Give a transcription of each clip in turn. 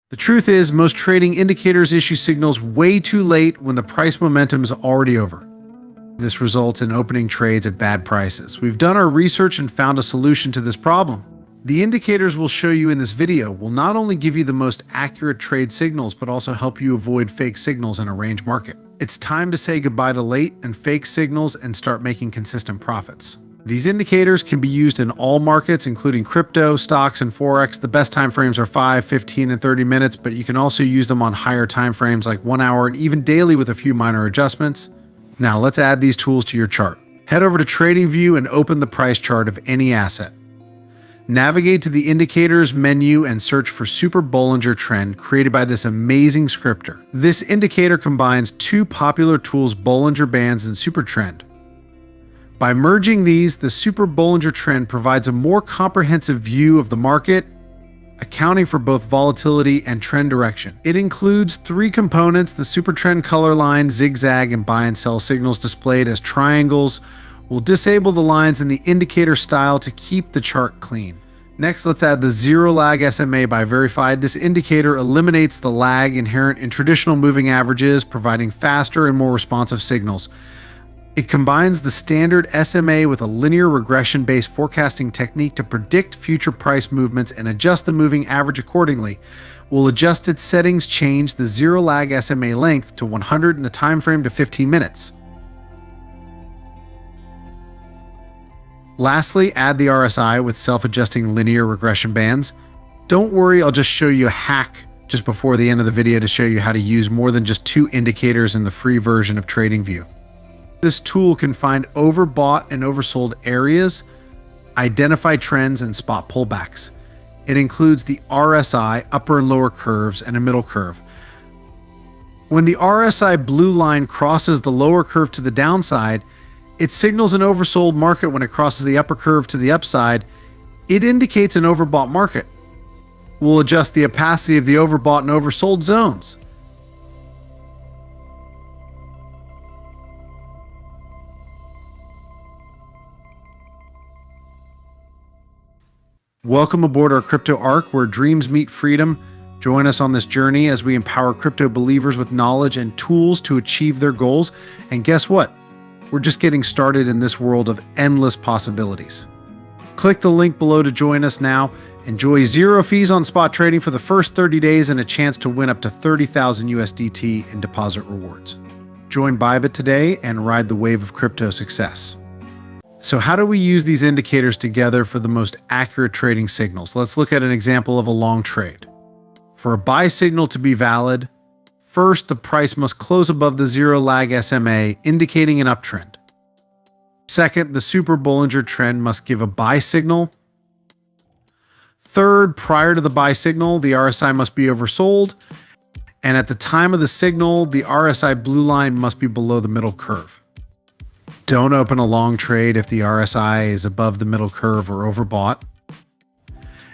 The truth is, most trading indicators issue signals way too late when the price momentum is already over. This results in opening trades at bad prices. We've done our research and found a solution to this problem. The indicators we'll show you in this video will not only give you the most accurate trade signals, but also help you avoid fake signals in a range market. It's time to say goodbye to late and fake signals and start making consistent profits. These indicators can be used in all markets, including crypto, stocks, and Forex. The best time frames are 5, 15, and 30 minutes, but you can also use them on higher time frames like 1 hour and even daily with a few minor adjustments. Now let's add these tools to your chart. Head over to TradingView and open the price chart of any asset. Navigate to the Indicators menu and search for Super Bollinger Trend created by this amazing scripter. This indicator combines two popular tools, Bollinger Bands and Super Trend. By merging these, the Super Bollinger Trend provides a more comprehensive view of the market, accounting for both volatility and trend direction. It includes three components: the Super Trend color line, zigzag, and buy and sell signals displayed as triangles. We'll disable the lines in the indicator style to keep the chart clean. Next, let's add the Zero Lag SMA by Verified. This indicator eliminates the lag inherent in traditional moving averages, providing faster and more responsive signals. It combines the standard SMA with a linear regression-based forecasting technique to predict future price movements and adjust the moving average accordingly. We'll adjust its settings, change the Zero Lag SMA length to 100 and the time frame to 15 minutes. Lastly, add the RSI with self-adjusting linear regression bands. Don't worry, I'll just show you a hack just before the end of the video to show you how to use more than just two indicators in the free version of TradingView. This tool can find overbought and oversold areas, identify trends, and spot pullbacks. It includes the RSI, upper and lower curves, and a middle curve. When the RSI blue line crosses the lower curve to the downside, it signals an oversold market. When it crosses the upper curve to the upside, it indicates an overbought market. We'll adjust the opacity of the overbought and oversold zones. Welcome aboard our crypto arc where dreams meet freedom. Join us on this journey as we empower crypto believers with knowledge and tools to achieve their goals. And guess what? We're just getting started in this world of endless possibilities. Click the link below to join us now. Enjoy zero fees on spot trading for the first 30 days and a chance to win up to 30,000 USDT in deposit rewards. Join Bybit today and ride the wave of crypto success. So how do we use these indicators together for the most accurate trading signals? Let's look at an example of a long trade. For a buy signal to be valid, first, the price must close above the Zero Lag SMA, indicating an uptrend. Second, the Super Bollinger Trend must give a buy signal. Third, prior to the buy signal, the RSI must be oversold. And at the time of the signal, the RSI blue line must be below the middle curve. Don't open a long trade if the RSI is above the middle curve or overbought.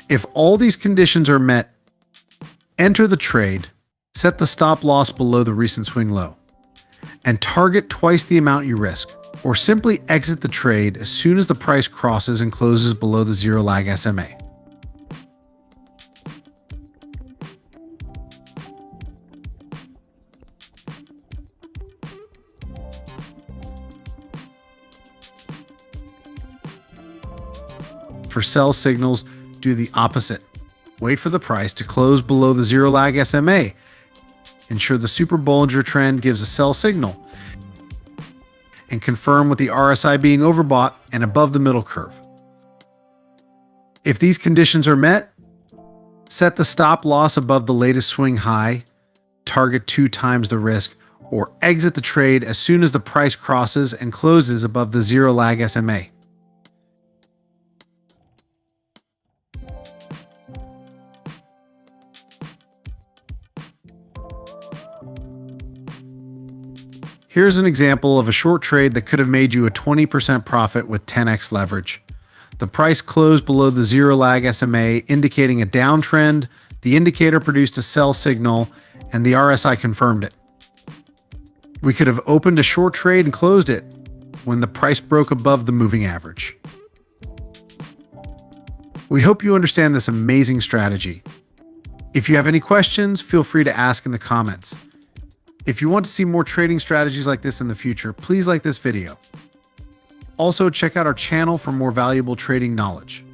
If all these conditions are met, enter the trade, set the stop loss below the recent swing low, and target twice the amount you risk, or simply exit the trade as soon as the price crosses and closes below the Zero Lag SMA. For sell signals, do the opposite. Wait for the price to close below the Zero Lag SMA. Ensure the Super Bollinger Trend gives a sell signal. And confirm with the RSI being overbought and above the middle curve. If these conditions are met, set the stop loss above the latest swing high, target 2 times the risk, or exit the trade as soon as the price crosses and closes above the Zero Lag SMA. Here's an example of a short trade that could have made you a 20% profit with 10x leverage. The price closed below the Zero Lag SMA, indicating a downtrend. The indicator produced a sell signal, and the RSI confirmed it. We could have opened a short trade and closed it when the price broke above the moving average. We hope you understand this amazing strategy. If you have any questions, feel free to ask in the comments. If you want to see more trading strategies like this in the future, please like this video. Also, check out our channel for more valuable trading knowledge.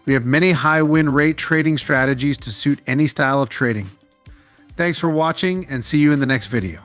We have many high win rate trading strategies to suit any style of trading. Thanks for watching and see you in the next video.